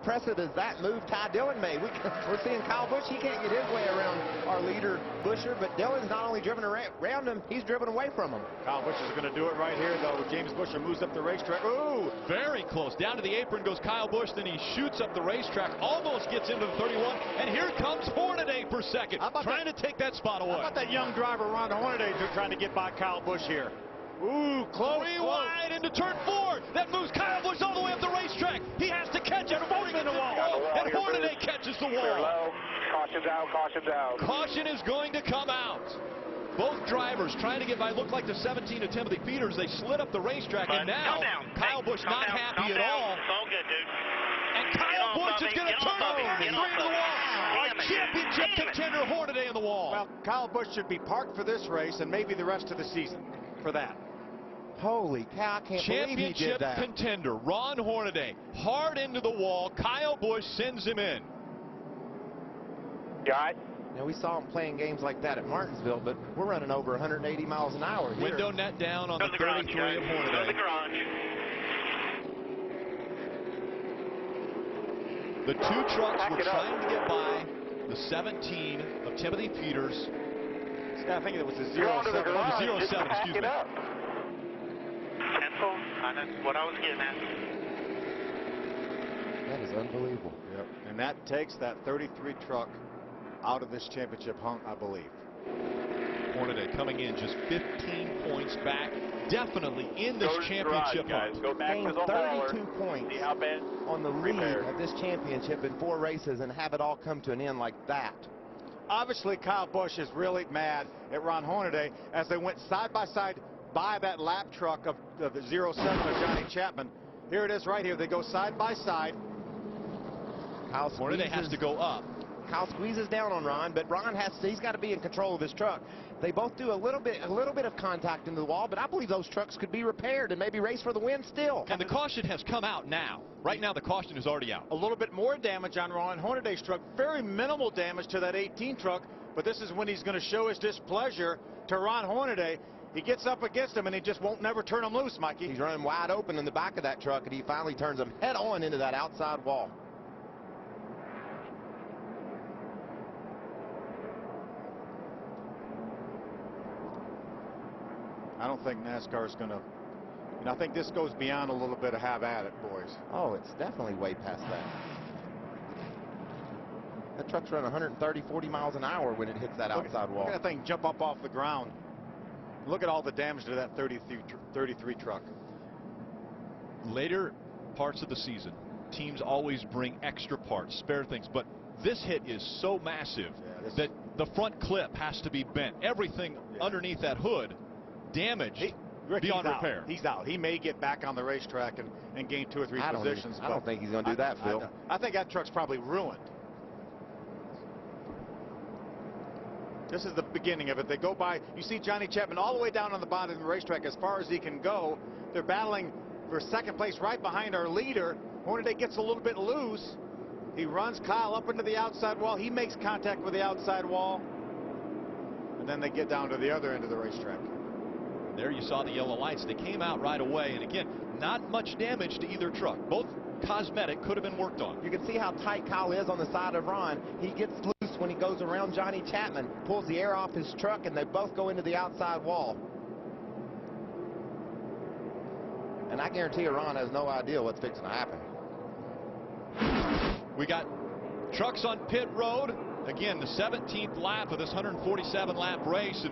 impressive as that move Ty Dillon made. We're seeing Kyle Busch. He can't get his way around our leader, Buscher, but Dillon's not only driven around him, he's driven away from him. Kyle Busch is going to do it right here, though. James Buscher moves up the racetrack. Ooh! Very close. Down to the apron goes Kyle Busch, then he shoots up the racetrack, almost gets into the 31, and here comes Hornaday for second, trying to take that spot away. How about that young driver, Ron Hornaday, trying to get by Kyle Busch here? Ooh, close. Wide into turn 4. That moves Kyle Busch all the way up the racetrack. He has to catch it, avoiding the wall. And Hornaday catches the wall. Caution's out, caution's out. Caution is going to come out. Both drivers trying to get by. Looked like the 17 of Timothy Peters. They slid up the racetrack, and now Kyle Busch not happy at all. It's all good, dude. And Kyle Busch is going to turn straight into the wall. Our championship contender Hornaday in the wall. Well, Kyle Busch should be parked for this race and maybe the rest of the season for that. Holy cow, I can't believe he did that. Championship contender Ron Hornaday hard into the wall. Kyle Busch sends him in. You all right? Now, we saw him playing games like that at Martinsville, but we're running over 180 miles an hour here. Window net down on the 33 garage, of Go to Hornaday. the garage. The two trucks were trying to get by the 17 of Timothy Peters. I think it was a Go to the 0-7. garage. 0-7, Just pack excuse it me. up. Pencil, that's what I was getting at. That is unbelievable. Yep. And that takes that 33 truck out of this championship hunt, I believe. Hornaday coming in just 15 points back. Definitely in this Go to the championship garage, guys. hunt. Go back to Gained the hauler. 32 points See how bad on the lead prepared. of this championship in 4 races and have it all come to an end like that. Obviously, Kyle Busch is really mad at Ron Hornaday as they went side by side by that lap truck of the 07 of Johnny Chapman. Here it is right here. They go side by side. Hornaday has to go up. Kyle squeezes down on Ron, but Ron he's got to be in control of his truck. They both do a little bit of contact into the wall, but I believe those trucks could be repaired and maybe race for the win still. And the caution has come out now. Right now, the caution is already out. A little bit more damage on Ron Hornaday's truck. Very minimal damage to that 18 truck, but this is when he's going to show his displeasure to Ron Hornaday. He gets up against him, and he just won't never turn him loose, Mikey. He's running wide open in the back of that truck, and he finally turns him head on into that outside wall. I don't think NASCAR is going to. I think this goes beyond a little bit of have at it, boys. Oh, it's definitely way past that. That truck's running 130, 40 miles an hour when it hits that outside wall. Look at that thing jump up off the ground. Look at all the damage to that 33 truck. Later parts of the season, teams always bring extra parts, spare things, but this hit is so massive that the front clip has to be bent. Everything underneath that hood damaged beyond repair. He's out. He may get back on the racetrack and gain 2 or 3 positions. I don't think he's going to do that, Phil. I think that truck's probably ruined. This is the beginning of it. They go by. You see Johnny Chapman all the way down on the bottom of the racetrack as far as he can go. They're battling for second place right behind our leader. Hornaday gets a little bit loose. He runs Kyle up into the outside wall. He makes contact with the outside wall. And then they get down to the other end of the racetrack. There you saw the yellow lights. They came out right away. And again, not much damage to either truck. Both cosmetic, could have been worked on. You can see how tight Kyle is on the side of Ron. He gets loose when he goes around Johnny Chapman, pulls the air off his truck, and they both go into the outside wall. And I guarantee you Ron has no idea what's fixing to happen. We got trucks on pit road. Again, the 17th lap of this 147 lap race.